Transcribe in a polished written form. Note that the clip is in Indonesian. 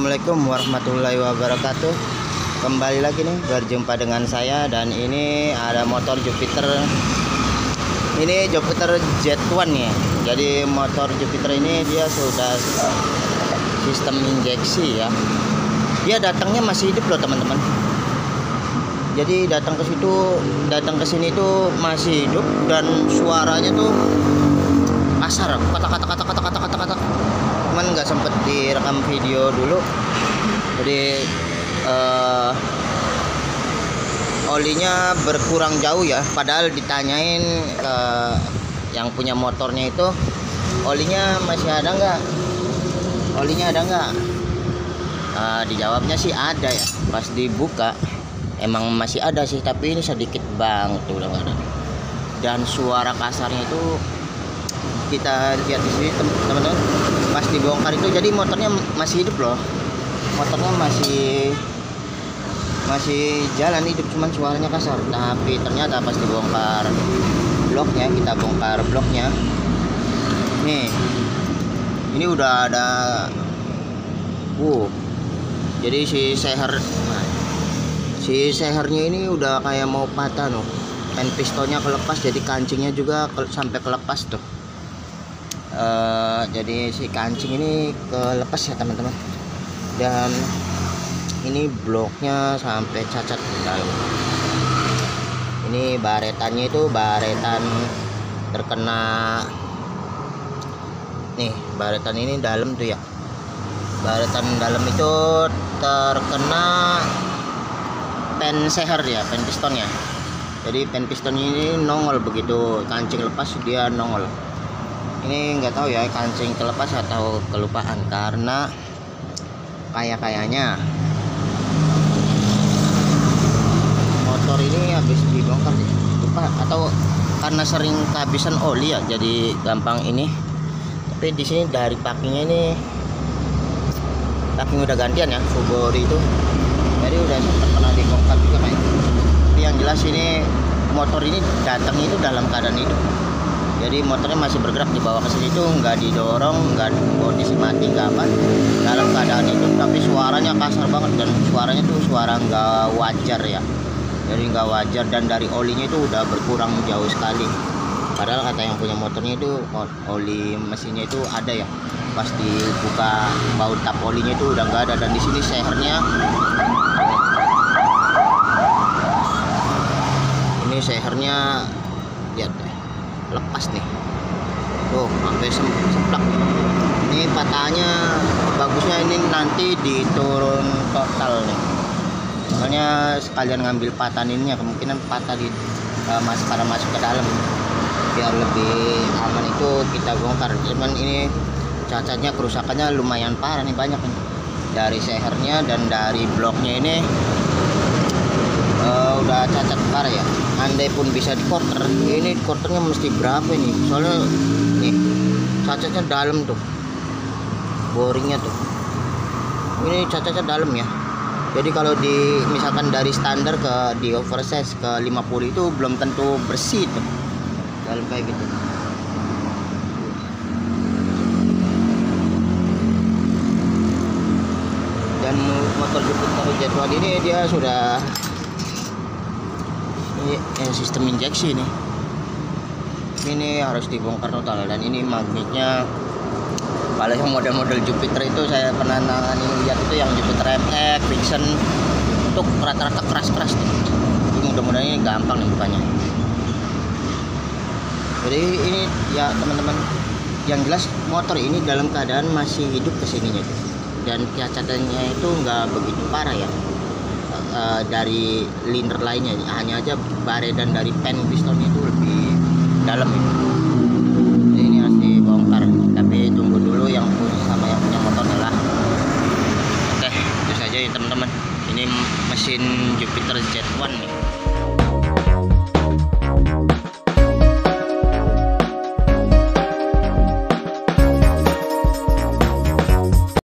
Assalamualaikum warahmatullahi wabarakatuh. Kembali lagi nih berjumpa dengan saya, dan ini ada motor Jupiter. Ini Jupiter Z1 ya. Jadi motor Jupiter ini dia sudah sistem injeksi ya. Dia datangnya masih hidup loh teman-teman. Jadi datang ke sini tuh masih hidup, dan suaranya tuh kasar, kata. Cuman nggak sempet direkam video dulu, jadi olinya berkurang jauh ya. Padahal ditanyain ke yang punya motornya itu, olinya masih ada nggak, dijawabnya sih ada ya. Pas dibuka emang masih ada sih, tapi ini sedikit banget tuh, udah nggak ada. Dan suara kasarnya itu kita lihat di sini teman-teman, pas dibongkar itu jadi motornya masih hidup loh, motornya masih jalan hidup, cuman suaranya kasar. Tapi ternyata pas dibongkar bloknya, kita bongkar bloknya nih, ini udah ada jadi si sehernya ini udah kayak mau patah loh. Pen pistonnya kelepas, jadi kancingnya juga sampai kelepas tuh. Jadi si kancing ini kelepas ya teman-teman, dan ini bloknya sampai cacat. Ini baretannya itu baretan terkena nih, baretan ini dalam tuh ya, baretan dalam itu terkena pen seher ya, pen pistonnya. Jadi pen pistonnya ini nongol, begitu kancing lepas dia nongol. Ini nggak tahu ya kancing kelepas atau kelupaan, karena kayaknya motor ini habis dibongkar ya, lupa, atau karena sering kehabisan oli ya, jadi gampang ini. Tapi di sini dari packingnya ini, packing udah gantian ya, Fubori itu, jadi udah sempat pernah dibongkar juga kayak. Tapi yang jelas ini motor ini datangnya itu dalam keadaan hidup. Jadi motornya masih bergerak, dibawa ke sini tuh nggak didorong, nggak kondisi mati, nggak apa, dalam keadaan hidup. Tapi suaranya kasar banget, dan suaranya tuh suara nggak wajar ya. Jadi nggak wajar, dan dari olinya itu udah berkurang jauh sekali. Padahal kata yang punya motornya itu oli mesinnya itu ada ya. Pas dibuka baut tap olinya itu udah nggak ada, dan di sini sehernya, ini sehernya lihat deh, lepas nih tuh sampai semplak. Ini patahnya bagusnya ini nanti diturun total nih, soalnya sekalian ngambil patahan ininya, kemungkinan patah di pada masuk ke dalam. Biar lebih aman itu kita bongkar. Cuman ini cacatnya, kerusakannya lumayan parah nih, banyak nih, dari sehernya dan dari bloknya ini udah cacat parah ya. Andai pun bisa di quarter, ini quarternya mesti berapa ini, soalnya nih cacatnya dalam tuh, boringnya tuh, ini cacatnya dalam ya. Jadi kalau misalkan dari standar di oversize ke 50 itu belum tentu bersih tuh, dalam kayak gitu. Dan motor Jupiter Z1 ini dia sudah sistem injeksi nih. Ini harus dibongkar total, dan ini magnetnya. Kalau yang model-model Jupiter itu saya pernah lihat itu, yang Jupiter MX, Vixen, untuk rata-rata keras-keras nih. Mudah-mudahan ini gampang nih bukanya. Jadi ini ya teman-teman, yang jelas motor ini dalam keadaan masih hidup kesininya tuh. Dan cacatannya itu nggak begitu parah ya. Dari liner lainnya, hanya aja baredan dari pen pistonnya itu lebih dalam itu. Jadi ini harus dibongkar, tapi tunggu dulu yang punya motornya lah. Oke, itu saja ya teman-teman. Ini mesin Jupiter Z1 nih.